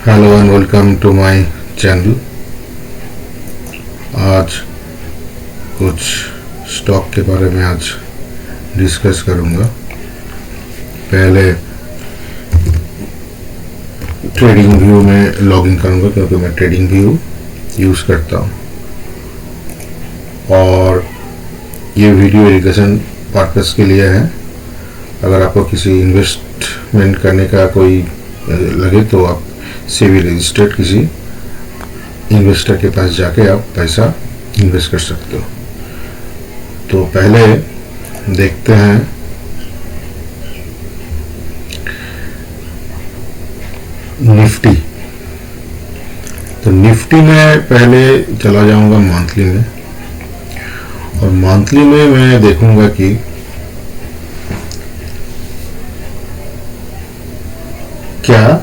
Hello and welcome to my channel. आज कुछ stock के बारे में आज डिस्कस करूंगा। पहले ट्रेडिंग व्यू में लॉगिन करूंगा क्योंकि मैं ट्रेडिंग व्यू यूज़ करता हूं, और ये वीडियो एजुकेशन पर्पस के लिए है। अगर आपको किसी इन्वेस्टमेंट करने का कोई लगे तो आप सेबी रजिस्टर्ड किसी इन्वेस्टर के पास जाके आप पैसा इन्वेस्ट कर सकते हो। तो पहले देखते हैं निफ्टी। तो निफ्टी में पहले चला जाऊंगा मंथली में, और मंथली में मैं देखूंगा कि क्या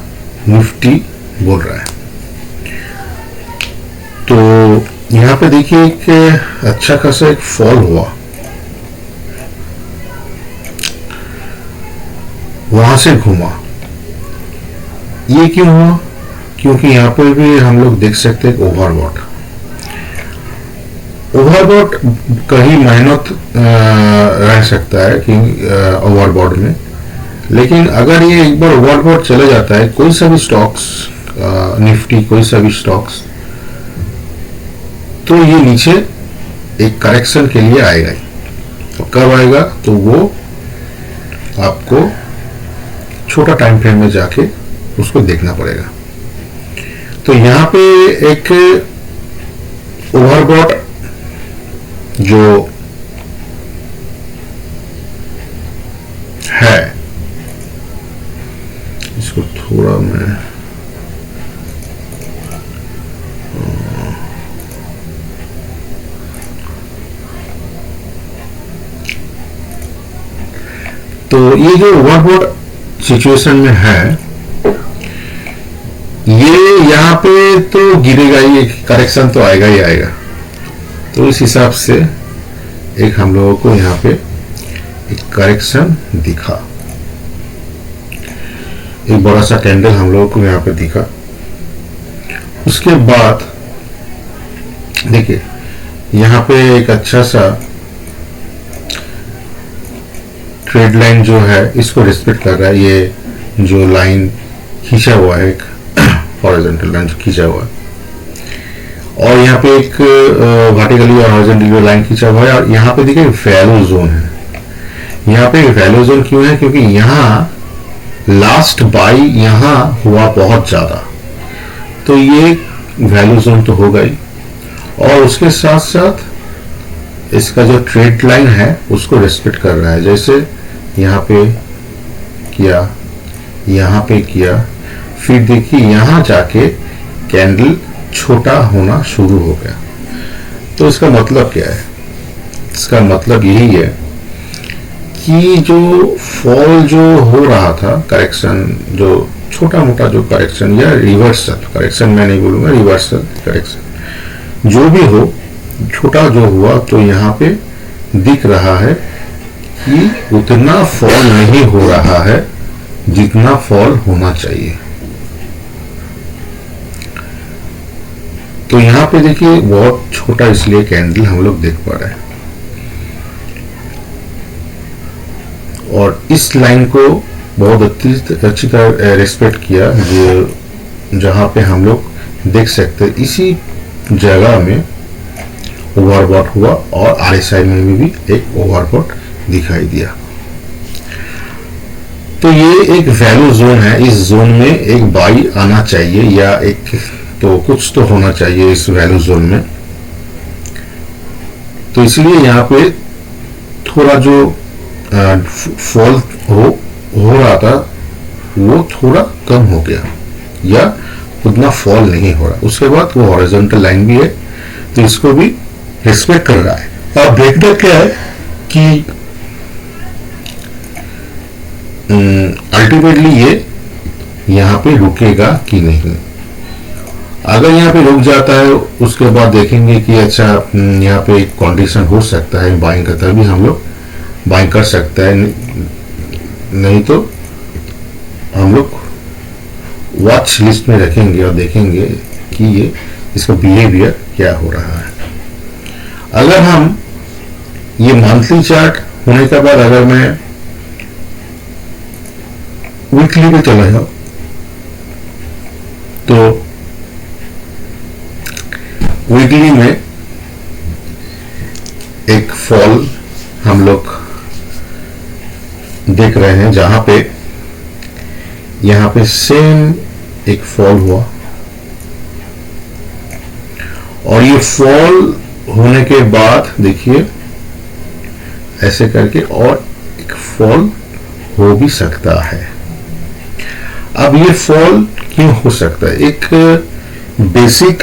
निफ्टी बोल रहा है। तो यहां पे देखिए एक अच्छा खासा एक फॉल हुआ, वहां से घूमा। ये क्यों हुआ? क्योंकि यहां पे भी हम लोग देख सकते हैं ओवरबॉट कहीं मेहनत रह सकता है कि ओवरबॉट में, लेकिन अगर ये एक बार ओवरबॉट चले जाता है कोई सा भी स्टॉक्स, निफ्टी कोई सा भी स्टॉक्स, तो ये नीचे एक करेक्शन के लिए आएगा ही। तो कब आएगा? तो वो आपको छोटा टाइम फ्रेम में जाके उसको देखना पड़ेगा। तो यहां पे एक ओवरबॉट जो है, इसको थोड़ा मैं तो ये जो ओवरबॉट सिचुएशन में है, ये यहां पे तो गिरेगा ही, करेक्शन तो आएगा ही आएगा। तो इस हिसाब से एक हम लोगों को यहां पे एक करेक्शन दिखा, एक बड़ा सा कैंडल हम लोगों को यहाँ पे दिखा। उसके बाद देखिए यहाँ पे एक अच्छा सा ट्रेड लाइन जो है इसको रिस्पेक्ट कर रहा है। ये जो लाइन खींचा हुआ है, एक हॉरिजॉन्टल लाइन खींचा हुआ है, और यहाँ पे एक वर्टिकली और हॉरिजॉन्टली लाइन खींचा हुआ है। और यहाँ पे देखिए वैल्यू जोन है। यहाँ पे वैल्यू जोन क्यों है? क्योंकि यहाँ लास्ट बाई यहां हुआ बहुत ज्यादा, तो ये वैल्यू जोन तो होगा ही, और उसके साथ साथ इसका जो ट्रेड लाइन है उसको रिस्पेक्ट कर रहा है। जैसे यहां पे किया, यहां पे किया, फिर देखिए यहां जाके कैंडल छोटा होना शुरू हो गया। तो इसका मतलब क्या है? इसका मतलब यही है कि जो फॉल जो हो रहा था, करेक्शन, जो छोटा मोटा जो करेक्शन या रिवर्सल करेक्शन, मैं नहीं बोलूंगा रिवर्सल करेक्शन, जो भी हो, छोटा जो हुआ, तो यहाँ पे दिख रहा है कि उतना फॉल नहीं हो रहा है जितना फॉल होना चाहिए। तो यहाँ पे देखिए बहुत छोटा इसलिए कैंडल हम लोग देख पा रहे हैं, और इस लाइन को बहुत अच्छी तरह रिस्पेक्ट किया, जो जहां पे हम लोग देख सकते हैं इसी जगह में ओवरबॉट हुआ, और आरएसआई में भी एक ओवरबॉट दिखाई दिया। तो ये एक वैल्यू जोन है, इस जोन में एक बाई आना चाहिए, या एक तो कुछ तो होना चाहिए इस वैल्यू जोन में। तो इसलिए यहाँ पे थोड़ा जो फॉल हो रहा था वो थोड़ा कम हो गया, या उतना फॉल नहीं हो रहा। उसके बाद वो हॉरिजॉन्टल लाइन भी है, तो इसको भी रिस्पेक्ट कर रहा है। अब देखना क्या है कि अल्टीमेटली ये यहाँ पे रुकेगा कि नहीं। अगर यहाँ पे रुक जाता है उसके बाद देखेंगे कि अच्छा यहाँ पे एक कंडीशन हो सकता है बाइंग का, तभी हम लोग बाइंग कर सकते हैं, नहीं तो हम लोग वॉच लिस्ट में रखेंगे और देखेंगे कि ये इसका बिहेवियर क्या हो रहा है। अगर हम ये मंथली चार्ट होने के बाद अगर मैं वीकली पे चला जाऊं तो वीकली में एक फॉल हम लोग देख रहे हैं, जहां पे यहां पे सेम एक फॉल हुआ और ये फॉल होने के बाद देखिए ऐसे करके और एक फॉल हो भी सकता है। अब ये फॉल क्यों हो सकता है? एक बेसिक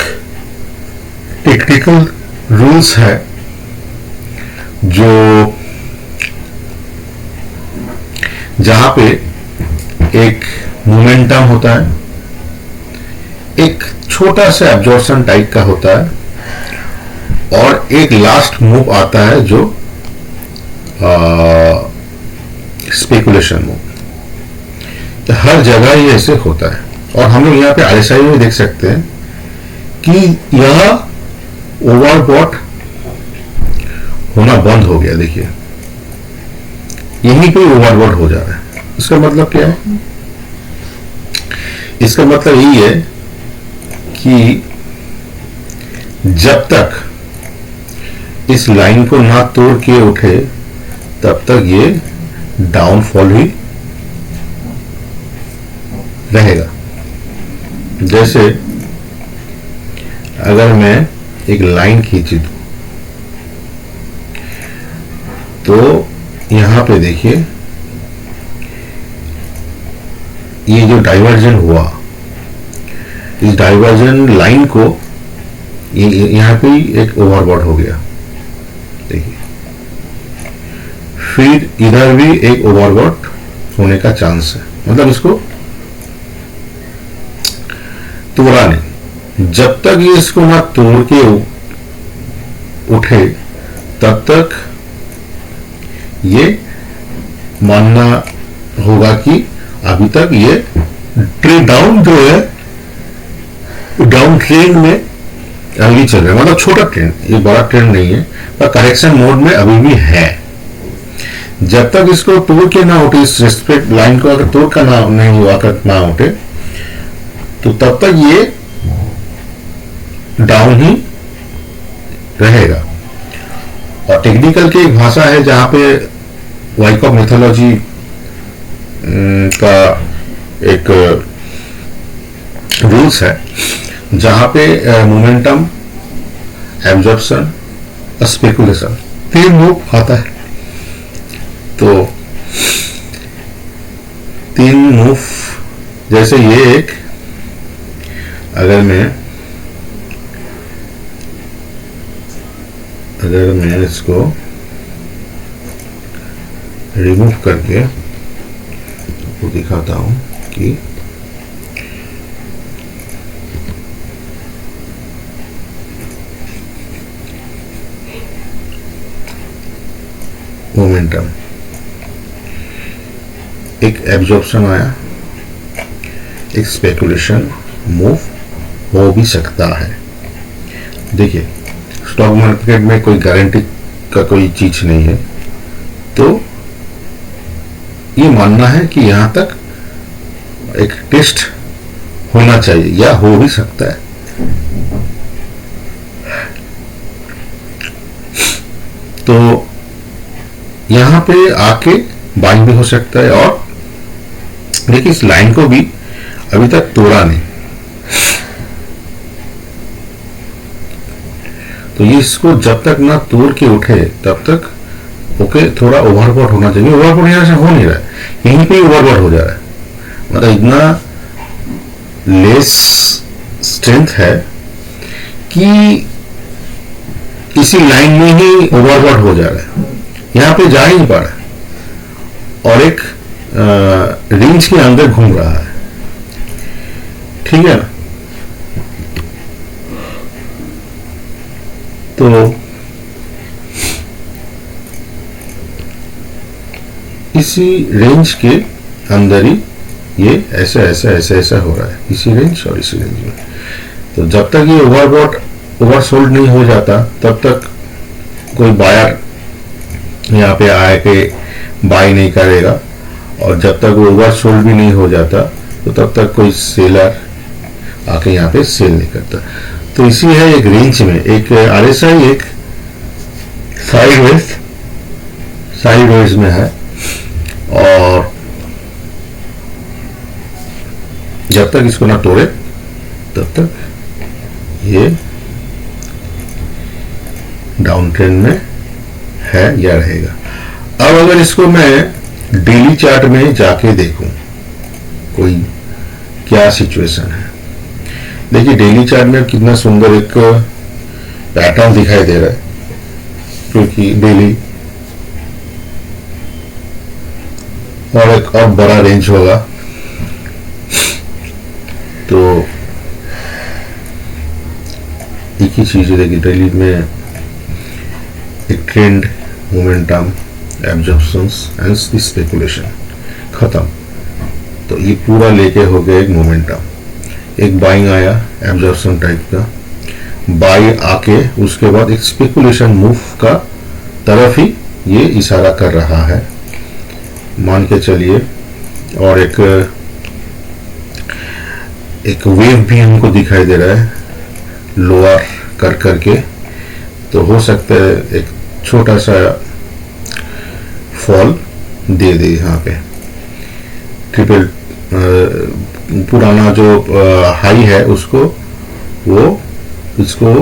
टेक्निकल रूल्स है जो जहां पे एक मोमेंटम होता है, एक छोटा सा एब्जॉर्प्शन टाइप का होता है और एक लास्ट मूव आता है जो स्पेकुलेशन मूव। तो हर जगह ये ऐसे होता है और हम लोग यहाँ पे RSI में देख सकते हैं कि यह ओवरबॉट होना बंद हो गया। देखिए यहीं पे ओवरबॉट हो जा रहा है। इसका मतलब क्या है? इसका मतलब यही है कि जब तक इस लाइन को ना तोड़ के उठे तब तक ये डाउनफॉल ही रहेगा। जैसे अगर मैं एक लाइन खींची दूं तो यहां पे देखिए ये जो डाइवर्जन हुआ, इस डाइवर्जन लाइन को यहां पे एक ओवरबॉट हो गया। देखिए फिर इधर भी एक ओवरबॉट होने का चांस है, मतलब इसको तोड़ा नहीं। जब तक ये इसको ना तोड़ के उठे तब तक ये मानना होगा कि अभी तक ये ट्रेंड डाउन जो है, डाउन ट्रेंड में अभी चल रहा है। मतलब छोटा ट्रेंड, ये बड़ा ट्रेंड नहीं है, पर करेक्शन मोड में अभी भी है। जब तक इसको तोड़ के ना उठे, इस रेस्पेक्ट लाइन को अगर तोड़ का ना नहीं हुआ कर ना उठे तो तब तक ये डाउन ही रहेगा। और टेक्निकल की एक भाषा है जहां पे वाइकॉफ मेथोलॉजी का एक रूल्स है, जहां पे मोमेंटम, एब्जॉर्प्शन और स्पेकुलेशन 3 मूव आता है। तो 3 मूव जैसे ये एक, अगर मैं इसको रिमूव करके आपको दिखाता हूं कि मोमेंटम, एक एब्जॉर्प्शन आया, एक स्पेकुलेशन मूव हो भी सकता है। देखिए स्टॉक मार्केट में कोई गारंटी का कोई चीज नहीं है, तो ये मानना है कि यहां तक एक टेस्ट होना चाहिए या हो भी सकता है। तो यहां पे आके बाइंग भी हो सकता है। और देखिए इस लाइन को भी अभी तक तोड़ा नहीं, तो ये इसको जब तक ना तोड़ के उठे तब तक ओके थोड़ा ओवरबॉट होना चाहिए। ओवरबॉट यहां से हो नहीं रहा है, यहीं पे ओवरबॉट हो जा रहा है। मतलब इतना लेस स्ट्रेंथ है कि इसी लाइन में ही ओवरबॉट हो जा रहा है, यहां पे जा ही नहीं पा रहा और एक रेंज के अंदर घूम रहा है। ठीक है ना? तो इसी रेंज के अंदर ही ये ऐसा ऐसा ऐसा ऐसा हो रहा है इसी रेंज और इसी रेंज में। तो जब तक ये ओवरबॉट ओवरसोल्ड नहीं हो जाता तब तक कोई बायर यहाँ पे आके बाई नहीं करेगा, और जब तक वो ओवरसोल्ड भी नहीं हो जाता तो तब तक कोई सेलर आके यहाँ पे सेल नहीं करता। तो इसी है एक रेंज में एक RSI एक साइडवेज में है, और जब तक इसको ना तोड़े तब तक ये डाउन ट्रेंड में है या रहेगा। अब अगर इसको मैं डेली चार्ट में जाके देखूं कोई क्या सिचुएशन है, देखिए डेली चार्ट में कितना सुंदर एक पैटर्न दिखाई दे रहा है, क्योंकि डेली और एक और बड़ा रेंज होगा। तो एक ही चीज है, देखिए डेली में एक ट्रेंड, मोमेंटम, एब्जॉर्प्शंस एंड स्पेकुलेशन खत्म। तो ये पूरा लेके हो गया एक मोमेंटम, एक बाइंग आया एब्जॉर्प्शन टाइप का, बाई आके उसके बाद एक स्पेकुलेशन मूव का तरफ ही ये इशारा कर रहा है मान के चलिए। और एक वेव भी हमको दिखाई दे रहा है लोअर कर करके, तो हो सकता है एक छोटा सा फॉल दे दे यहाँ पे। ट्रिपल पुराना जो हाई है उसको वो इसको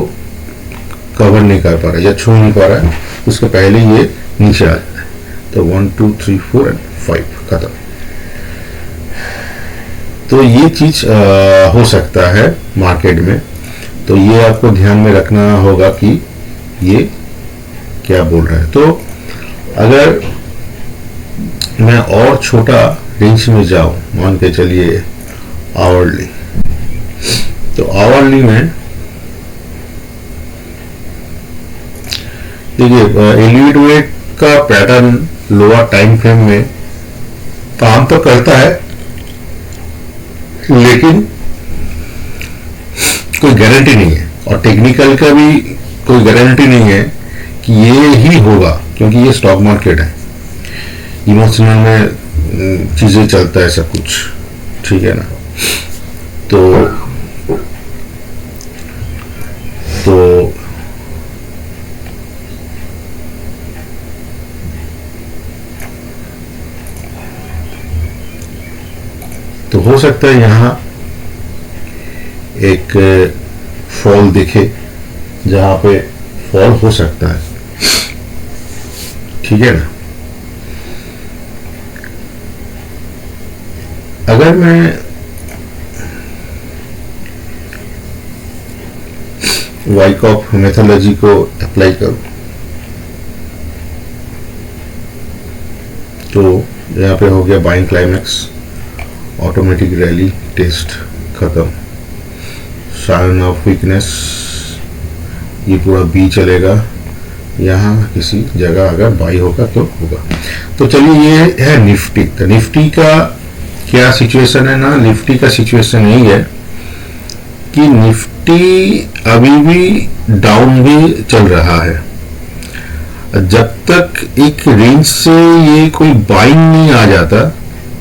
कवर नहीं कर पा रहा है या छू नहीं पा रहा है, उसके पहले ये नीचे आ जाता है। तो 1 2 3 4 एंड 5 खत्म। तो ये चीज हो सकता है मार्केट में। तो ये आपको ध्यान में रखना होगा कि ये क्या बोल रहा है। तो अगर मैं और छोटा रेंज में जाऊं, मान के चलिए आवरली, तो आवरली में देखिए एलिवेट वेट का पैटर्न लोअर टाइम फ्रेम में काम तो करता है, लेकिन कोई गारंटी नहीं है, और टेक्निकल का भी कोई गारंटी नहीं है कि ये ही होगा, क्योंकि ये स्टॉक मार्केट है, इमोशनल में चीजें चलता है सब कुछ, ठीक है ना। तो हो सकता है यहां एक फॉल दिखे, जहां पे फॉल हो सकता है, ठीक है ना। अगर मैं वाइकॉफ मेथोलॉजी को अप्लाई करूं तो यहाँ पे हो गया buying climax, automatic rally test खत्म, साइन ऑफ वीकनेस, ये पूरा बी चलेगा, यहाँ किसी जगह अगर बाई होगा तो होगा। तो चलिए ये है निफ्टी। तो निफ्टी का क्या सिचुएशन है ना, निफ्टी का सिचुएशन यही है कि निफ्टी अभी भी डाउन भी चल रहा है। जब तक एक रेंज से ये कोई बाइंग नहीं आ जाता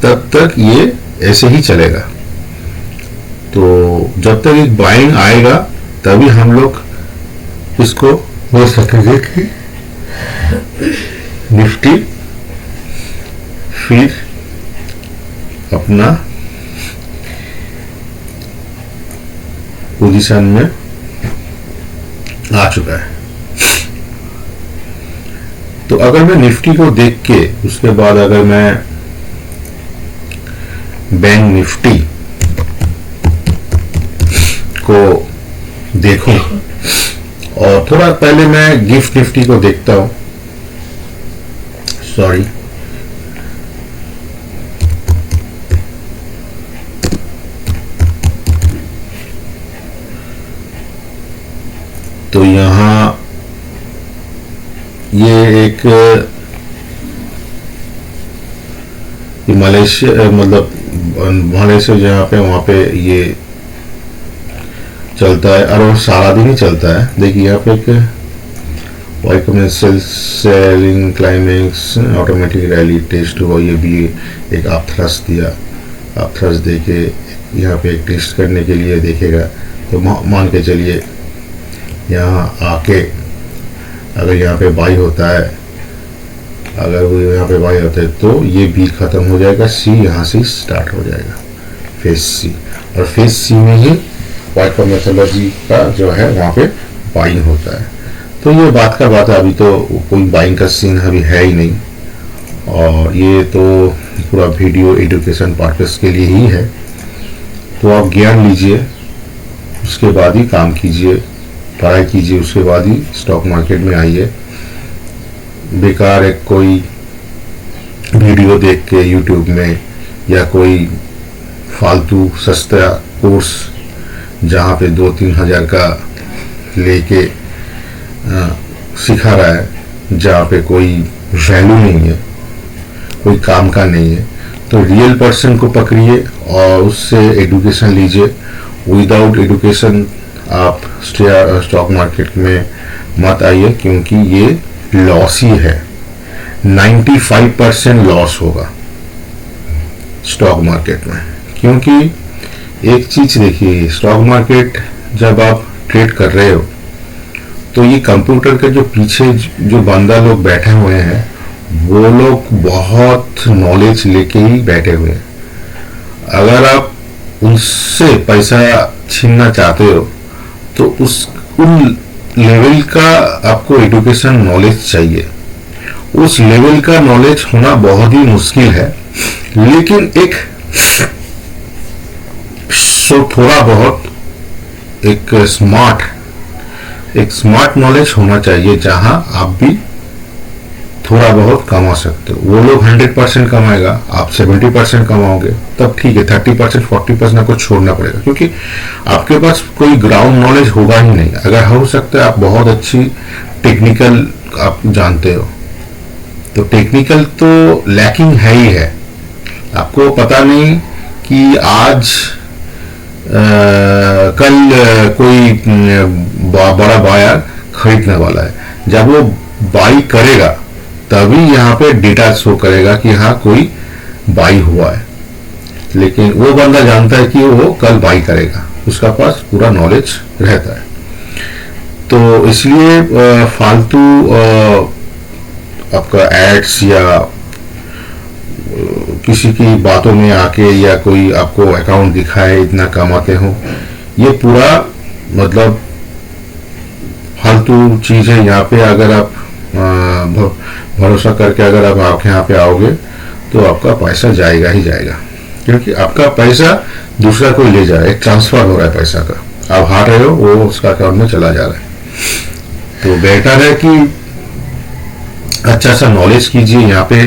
तब तक ये ऐसे ही चलेगा। तो जब तक एक बाइंग आएगा तभी हम लोग इसको बोल सकेंगे कि निफ्टी फिर अपना पोजीशन में आ चुका है। तो अगर मैं निफ्टी को देख के उसके बाद अगर मैं बैंक निफ्टी को देखूं, और थोड़ा पहले मैं गिफ्ट निफ्टी को देखता हूं, सॉरी, तो यहां ये एक मलेशिया मतलब भले से जहाँ पे वहाँ पे ये चलता है और वो सारा दिन ही चलता है। देखिए यहाँ पे एक वाई commercial selling climax automatic rally test हुआ, ये भी एक आप थ्रस्ट दिया, आप थ्रस्ट दे के यहाँ पे एक टेस्ट करने के लिए देखेगा। तो मान के चलिए यहाँ आके अगर यहाँ पे बाई होता है, अगर वो यहाँ पे बाई होता है तो ये बी खत्म हो जाएगा, सी यहाँ से स्टार्ट हो जाएगा, फेज सी, और फेज सी में ही वाइट मेथोलॉजी का जो है वहाँ पे बाइंग होता है। तो ये बात का बात है, अभी तो कोई बाइंग का सीन अभी है ही नहीं, और ये तो पूरा वीडियो एजुकेशन पर्पस के लिए ही है। तो आप ज्ञान लीजिए, उसके बाद ही काम कीजिए, पढ़ाई कीजिए, उसके बाद ही स्टॉक मार्केट में आइए। बेकार एक कोई वीडियो देख के यूट्यूब में या कोई फालतू सस्ता कोर्स जहाँ पे 2-3 हज़ार का लेके सिखा रहा है, जहाँ पे कोई वैल्यू नहीं है, कोई काम का नहीं है, तो रियल पर्सन को पकड़िए और उससे एजुकेशन लीजिए। विदाउट एजुकेशन आप स्टॉक मार्केट में मत आइए, क्योंकि ये लॉस ही है। 95% लॉस होगा स्टॉक मार्केट में, क्योंकि एक चीज देखिए, स्टॉक मार्केट जब आप ट्रेड कर रहे हो तो ये कंप्यूटर के जो पीछे जो बंदा लोग बैठे हुए हैं, वो लोग बहुत नॉलेज लेके ही बैठे हुए हैं। अगर आप उनसे पैसा छीनना चाहते हो तो उन लेवल का आपको एजुकेशन नॉलेज चाहिए। उस लेवल का नॉलेज होना बहुत ही मुश्किल है, लेकिन एक थोड़ा बहुत एक स्मार्ट नॉलेज होना चाहिए, जहां आप भी थोड़ा बहुत कमा सकते हो। वो लोग 100% कमाएगा, आप 70% कमाओगे, तब ठीक है। 30% 40% आपको छोड़ना पड़ेगा, क्योंकि आपके पास कोई ग्राउंड नॉलेज होगा ही नहीं। अगर हो सकता है आप बहुत अच्छी टेक्निकल आप जानते हो, तो टेक्निकल तो लैकिंग है ही है। आपको पता नहीं कि आज कल कोई बड़ा बायर खरीदने वाला है, जब वो बाई करेगा तभी यहाँ पे डेटा शो करेगा कि हाँ कोई बाई हुआ है, लेकिन वो बंदा जानता है कि वो कल बाई करेगा, उसका पास पूरा नॉलेज रहता है। तो इसलिए फालतू आपका एड्स या किसी की बातों में आके या कोई आपको अकाउंट दिखाए इतना कमाते हो, ये पूरा मतलब फालतू चीज है। यहाँ पे अगर आप भरोसा करके अगर आप आपके यहाँ पे आओगे तो आपका पैसा जाएगा ही जाएगा, क्योंकि आपका पैसा दूसरा कोई ले जा रहा है, एक ट्रांसफर हो रहा है पैसा का, आप हार रहे हो, वो उसका अकाउंट में चला जा रहा है। तो बेटर है कि अच्छा सा नॉलेज कीजिए। यहाँ पे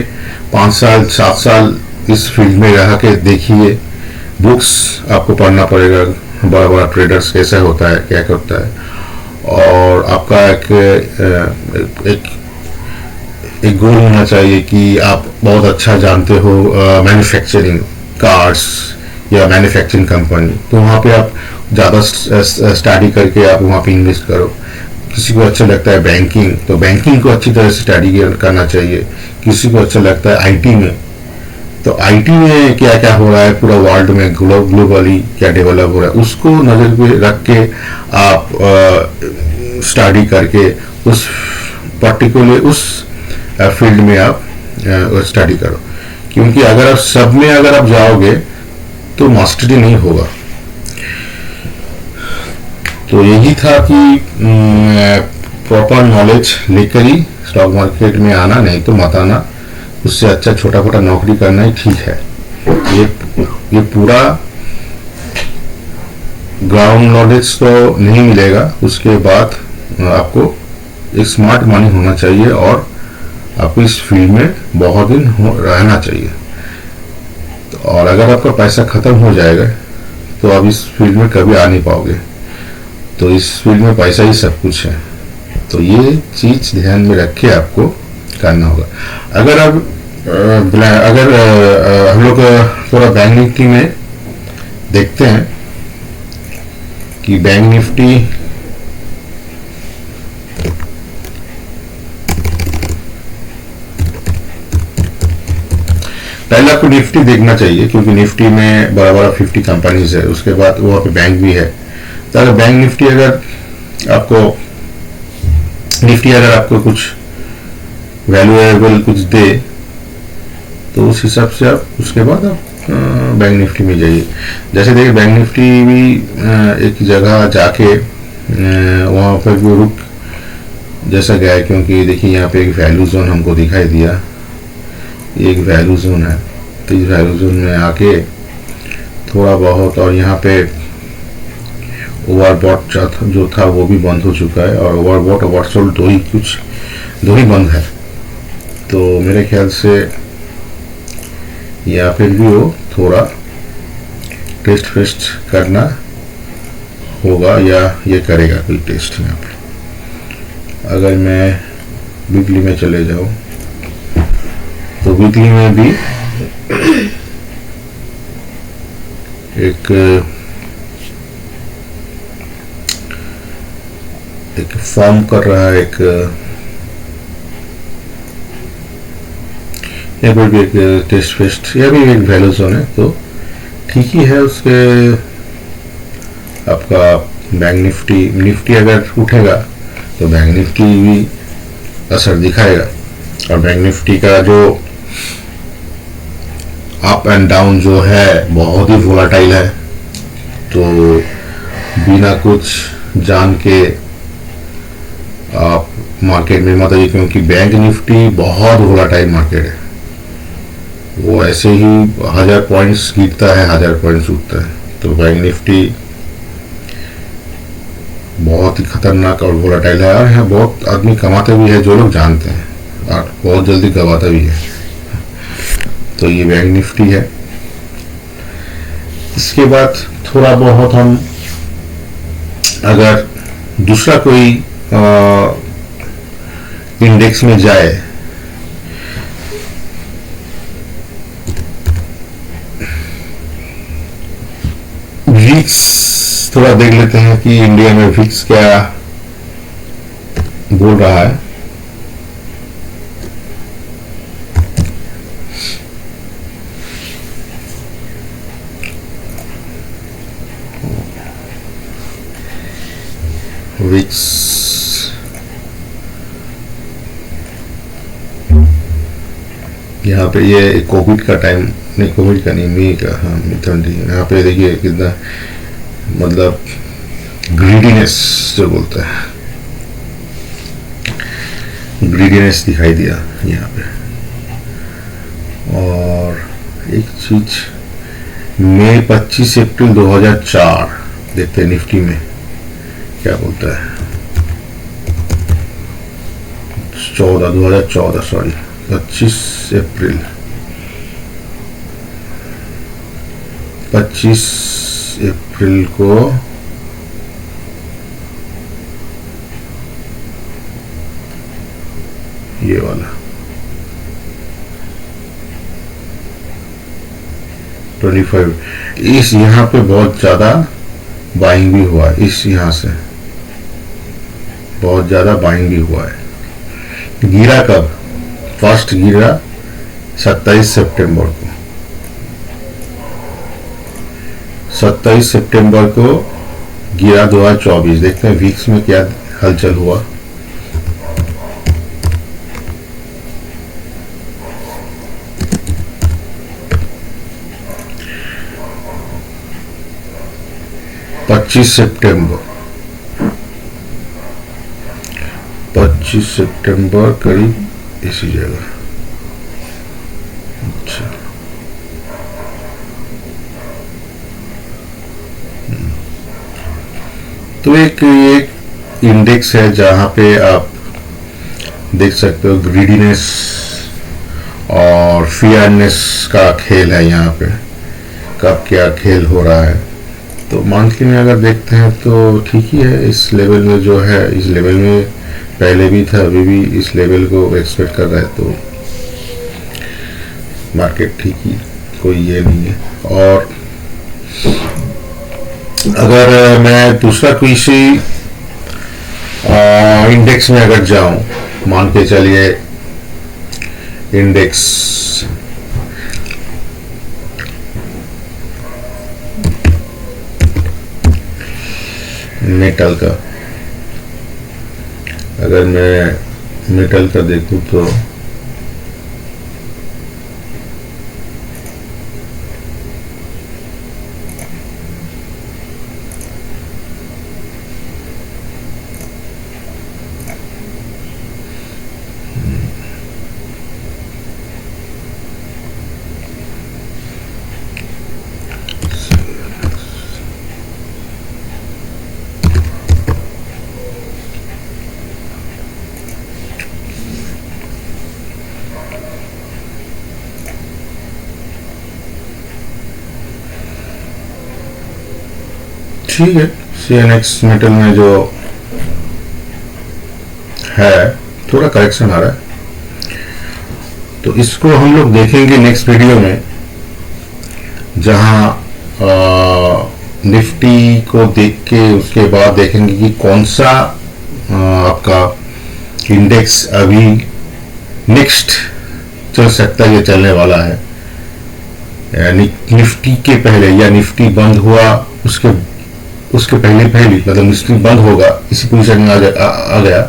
5 साल 7 साल इस फील्ड में रह के देखिए, बुक्स आपको पढ़ना पड़ेगा, बड़ा बड़ा ट्रेडर्स कैसा होता है, क्या करता है, और आपका एक गोल होना चाहिए कि आप बहुत अच्छा जानते हो मैन्युफैक्चरिंग कार्स या मैन्युफैक्चरिंग कंपनी, तो वहाँ पे आप ज़्यादा स्टडी करके आप वहाँ पे इन्वेस्ट करो। किसी को अच्छा लगता है बैंकिंग, तो बैंकिंग को अच्छी तरह से स्टडी करना चाहिए। किसी को अच्छा लगता है आईटी में, तो आईटी में क्या क्या हो रहा है पूरा वर्ल्ड में, ग्लोबली क्या डेवलप हो रहा है, उसको नज़र पे रख के आप स्टडी करके उस पर्टिकुलर उस फील्ड में आप स्टडी करो। क्योंकि अगर आप सब में अगर आप जाओगे तो मास्टरी नहीं होगा। तो यही था कि प्रॉपर नॉलेज लेकर ही स्टॉक मार्केट में आना, नहीं तो मत आना। उससे अच्छा छोटा मोटा नौकरी करना ही ठीक है। ये पूरा ग्राउंड नॉलेज तो नहीं मिलेगा, उसके बाद आपको एक स्मार्ट मनी होना चाहिए और आपको इस फील्ड में बहुत दिन रहना चाहिए। और अगर आपका पैसा खत्म हो जाएगा तो आप इस फील्ड में कभी आ नहीं पाओगे। तो इस फील्ड में पैसा ही सब कुछ है। तो ये चीज ध्यान में रख के आपको करना होगा। अगर आप अगर हम लोग थोड़ा बैंक निफ्टी में देखते हैं कि बैंक निफ्टी पहले आपको निफ्टी देखना चाहिए, क्योंकि निफ्टी में बड़ा बड़ा 50 कंपनीज है, उसके बाद वहाँ पे बैंक भी है। तो अगर बैंक निफ्टी अगर आपको कुछ वैल्यूएबल कुछ दे, तो उस हिसाब से आप उसके बाद आप बैंक निफ्टी में जाइए। जैसे देखिए बैंक निफ्टी भी एक जगह जाके वहाँ पर वो रुक जैसा गया, क्योंकि देखिए यहाँ पे एक वैल्यू जोन हमको दिखाई दिया, ये एक वैल्यू जोन है। तो इस वैल्यू जोन में आके थोड़ा बहुत, और यहाँ पे ओवरबॉट जो था वो भी बंद हो चुका है, और ओवरबॉट ओवरसोल्ड दो ही बंद है। तो मेरे ख्याल से या फिर भी वो थोड़ा टेस्ट करना होगा, या ये करेगा कोई टेस्ट यहाँ पे। अगर मैं वीकली में चले जाऊँ तो वीकली में भी एक फॉर्म कर रहा है, यहाँ पर भी एक टेस्ट या भी एक वैल्यू जोन है, तो ठीक ही है। उसके आपका बैंक निफ्टी अगर उठेगा तो बैंक निफ्टी भी असर दिखाएगा, और बैंक निफ्टी का जो अप एंड डाउन जो है बहुत ही वोलाटाइल है। तो बिना कुछ जान के आप मार्केट में मत आइए, क्योंकि बैंक निफ्टी बहुत वोलाटाइल मार्केट है। वो ऐसे ही 1000 पॉइंट्स गिरता है, 1000 पॉइंट्स उठता है। तो बैंक निफ्टी बहुत ही खतरनाक और वोलाटाइल है, और यहाँ बहुत आदमी कमाते भी है जो लोग जानते हैं, और बहुत जल्दी गवाता भी है। तो ये बैंक निफ्टी है। इसके बाद थोड़ा बहुत हम अगर दूसरा कोई इंडेक्स में जाए, विक्स थोड़ा देख लेते हैं कि इंडिया में विक्स क्या बोल रहा है। विक्स यहाँ पे ये कोविड का टाइम नहीं, कोविड का नहीं, मई का, हाँ ठंडी। यहाँ पे देखिए कितना मतलब ग्रीडीनेस जो बोलता है, ग्रीडीनेस दिखाई दिया यहाँ पे। और एक चीज, मई 25 अप्रैल 2004 देखते हैं निफ्टी में क्या बोलता है। 2014 सॉरी 25 अप्रैल 25 अप्रैल को ये वाला 25 इस यहाँ पे बहुत ज्यादा बाइंग भी हुआ है, इस यहाँ से बहुत ज्यादा बाइंग भी हुआ है। गिरा कब? फर्स्ट गिरा 27 सितंबर को, 27 सितंबर को गिरा 2024। देखते हैं वीक्स में क्या हलचल हुआ। पच्चीस सितंबर करीब इसी जगह। अच्छा, तो एक इंडेक्स है जहां पे आप देख सकते हो ग्रीडीनेस और फियरनेस का खेल है। यहाँ पे कब क्या खेल हो रहा है। तो मंथली में अगर देखते हैं तो ठीक ही है। इस लेवल में जो है, इस लेवल में पहले भी था, अभी भी इस लेवल को एक्सपेक्ट कर रहा है। तो मार्केट ठीक ही, कोई ये नहीं है। और अगर मैं दूसरा कोई सी इंडेक्स में अगर जाऊं, मान के चलिए इंडेक्स मेटल का, अगर मैं मेटल का देखूं तो ठीक है, CNX मेटल में जो है थोड़ा करेक्शन आ रहा है, तो इसको हम लोग देखेंगे नेक्स्ट वीडियो में, जहां निफ्टी को देख के उसके बाद देखेंगे कि कौन सा आपका इंडेक्स अभी नेक्स्ट चल सकता है या चलने वाला है, निफ्टी के पहले या निफ्टी बंद हुआ उसके पहले मतलब निफ्टी बंद होगा इसी पोजीशन में आ गया,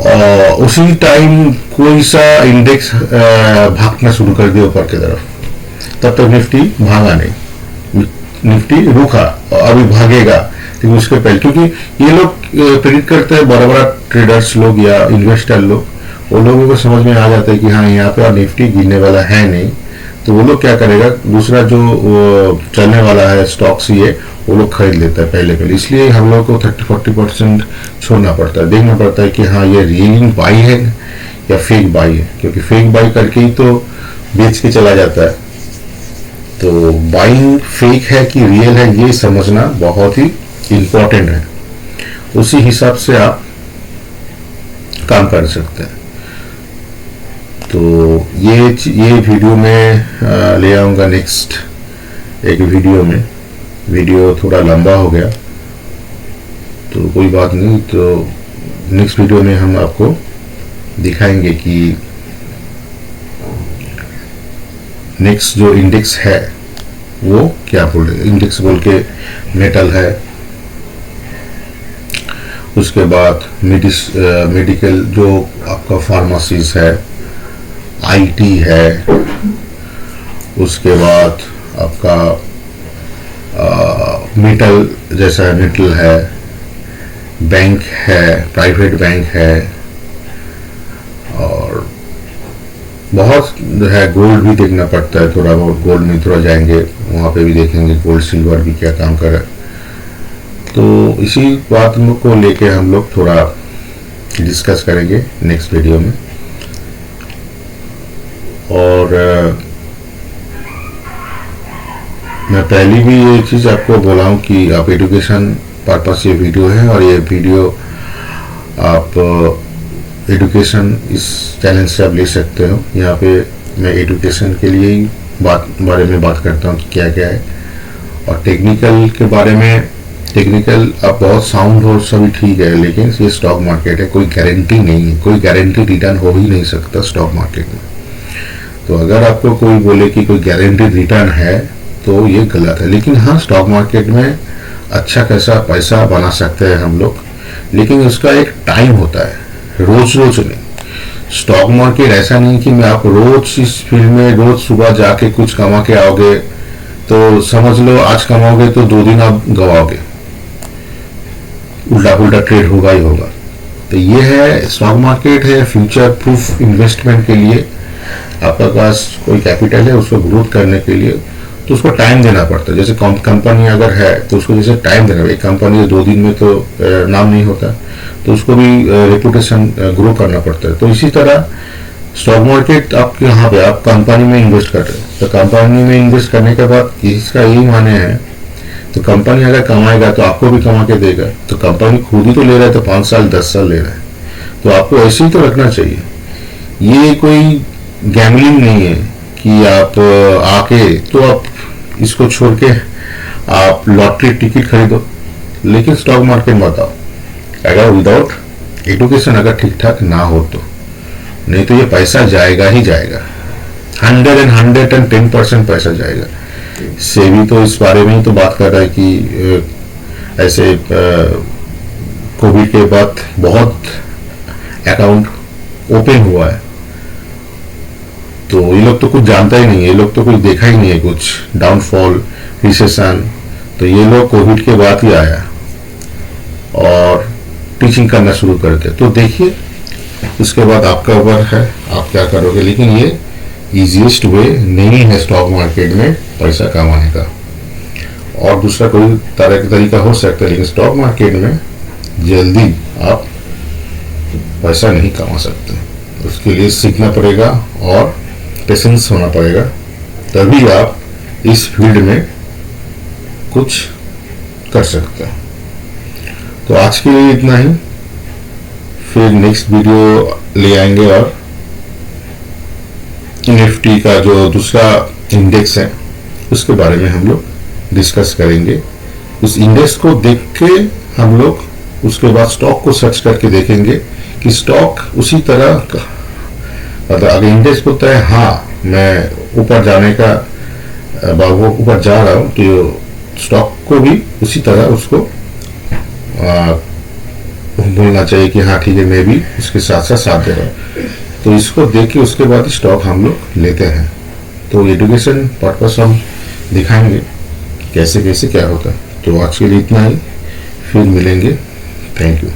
और उसी टाइम कोई सा इंडेक्स भागना शुरू कर दिया ऊपर की तरफ, तब तक निफ्टी भागा नहीं, निफ्टी रुका और अभी भागेगा, लेकिन उसके पहले, क्योंकि ये लोग प्रेडिक्ट करते हैं, बड़ा बड़ा ट्रेडर्स लोग या इन्वेस्टर लोग, वो लोगों को समझ में आ जाता है कि हाँ यहाँ पे निफ्टी गिरने वाला है नहीं, तो वो लोग क्या करेगा, दूसरा जो चलने वाला है स्टॉक्स ये वो लोग खरीद लेता है पहले। इसलिए हम लोग को 30-40% छोड़ना पड़ता है, देखना पड़ता है कि हाँ ये रियलिंग बाई है या फेक बाई है, क्योंकि फेक बाई करके ही तो बेच के चला जाता है। तो बाइंग फेक है कि रियल है ये समझना बहुत ही इंपॉर्टेंट है, उसी हिसाब से आप काम कर सकते हैं। तो ये वीडियो में ले आऊंगा नेक्स्ट एक वीडियो में, वीडियो थोड़ा लंबा हो गया तो कोई बात नहीं, तो नेक्स्ट वीडियो में हम आपको दिखाएंगे कि नेक्स्ट जो इंडेक्स है वो क्या बोल रहे, इंडेक्स बोल के मेटल है, उसके बाद मेडिकल जो आपका फार्मेसीज है, आईटी है, उसके बाद आपका मेटल जैसा मेटल है, बैंक है, प्राइवेट बैंक है, और बहुत है, गोल्ड भी देखना पड़ता है, थोड़ा बहुत गोल्ड में थोड़ा जाएंगे वहाँ पे भी देखेंगे गोल्ड सिल्वर भी क्या काम कर रहा है। तो इसी बात को लेके हम लोग थोड़ा डिस्कस करेंगे नेक्स्ट वीडियो में। और मैं पहले भी ये चीज़ आपको बोला हूँ कि आप एजुकेशन पर्पस ये वीडियो है, और ये वीडियो आप एजुकेशन इस चैनल से आप ले सकते हो। यहाँ पे मैं एजुकेशन के लिए ही बारे में बात करता हूँ कि क्या क्या है, और टेक्निकल के बारे में, टेक्निकल अब बहुत साउंड हो सभी ठीक है, लेकिन ये स्टॉक मार्केट है, कोई गारंटी नहीं है, कोई गारंटी रिटर्न हो ही नहीं सकता स्टॉक मार्केट में। तो अगर आपको कोई बोले कि कोई गारंटी रिटर्न है तो ये गलत है, लेकिन हाँ स्टॉक मार्केट में अच्छा खासा पैसा बना सकते हैं हम लोग, लेकिन उसका एक टाइम होता है, रोज रोज नहीं। स्टॉक मार्केट ऐसा नहीं कि मैं आप रोज इस फील्ड में रोज सुबह जाके कुछ कमा के आओगे तो समझ लो आज कमाओगे तो 2 दिन आप गवाओगे, उल्टा पुल्टा ट्रेड होगा ही होगा। तो ये है स्टॉक मार्केट है फ्यूचर प्रूफ इन्वेस्टमेंट के लिए, आपका पास कोई कैपिटल है उसको ग्रोथ करने के लिए तो उसको टाइम देना पड़ता है। जैसे कंपनी अगर है तो उसको जैसे टाइम देना, एक कंपनी 2 दिन में तो नाम नहीं होता, तो उसको भी रेपुटेशन ग्रो करना पड़ता है। तो इसी तरह स्टॉक मार्केट आप यहाँ पे आप कंपनी में इन्वेस्ट कर रहे हैं, तो कंपनी में इन्वेस्ट करने के बाद इसका यही माने है, तो कंपनी अगर कमाएगा तो आपको भी कमा के देगा, तो कंपनी खुद ही तो ले रहा है, तो 5 साल 10 साल ले रहा है, तो आपको ऐसे ही तो रखना चाहिए। ये कोई गैमलिंग नहीं है कि आप आके तो आप इसको छोड़ के आप लॉटरी टिकट खरीदो, लेकिन स्टॉक मार्केट मत आओ अगर विदाउट एडुकेशन अगर ठीक ठाक ना हो तो। नहीं तो ये पैसा जाएगा ही जाएगा, 110% पैसा जाएगा। सेबी तो इस बारे में ही तो बात कर रहा है कि ऐसे कोविड के बाद बहुत अकाउंट ओपन हुआ है, तो ये लोग तो कुछ जानता ही नहीं है, ये लोग तो कुछ देखा ही नहीं है, कुछ डाउनफॉल रिसेशन। तो ये लोग कोविड के बाद ही आया और टीचिंग करना शुरू करते। तो देखिए उसके बाद आपका ऊपर है आप क्या करोगे, लेकिन ये इजीएस्ट वे नहीं है स्टॉक मार्केट में पैसा कमाने का। और दूसरा कोई तरह का तरीका हो सकता है, लेकिन स्टॉक मार्केट में जल्दी आप पैसा नहीं कमा सकते। उसके लिए सीखना पड़ेगा और पेशेंस होना पड़ेगा, तभी आप इस फील्ड में कुछ कर सकते हैं। तो आज के लिए इतना ही, फिर नेक्स्ट वीडियो ले आएंगे और निफ्टी का जो दूसरा इंडेक्स है उसके बारे में हम लोग डिस्कस करेंगे। उस इंडेक्स को देख के हम लोग उसके बाद स्टॉक को सर्च करके देखेंगे कि स्टॉक उसी तरह का, मतलब अगर इंडेक्स बोलता है हाँ मैं ऊपर जाने का ऊपर जा रहा हूँ, तो स्टॉक को भी उसी तरह उसको बोलना चाहिए कि हाँ ठीक है मैं भी उसके साथ साथ दे रहा हूँ। तो इसको देख के उसके बाद स्टॉक हम लोग लेते हैं। तो एजुकेशन पर्पस हम दिखाएंगे कैसे कैसे क्या होता है। तो आज के लिए इतना ही, फिर मिलेंगे। Thank you.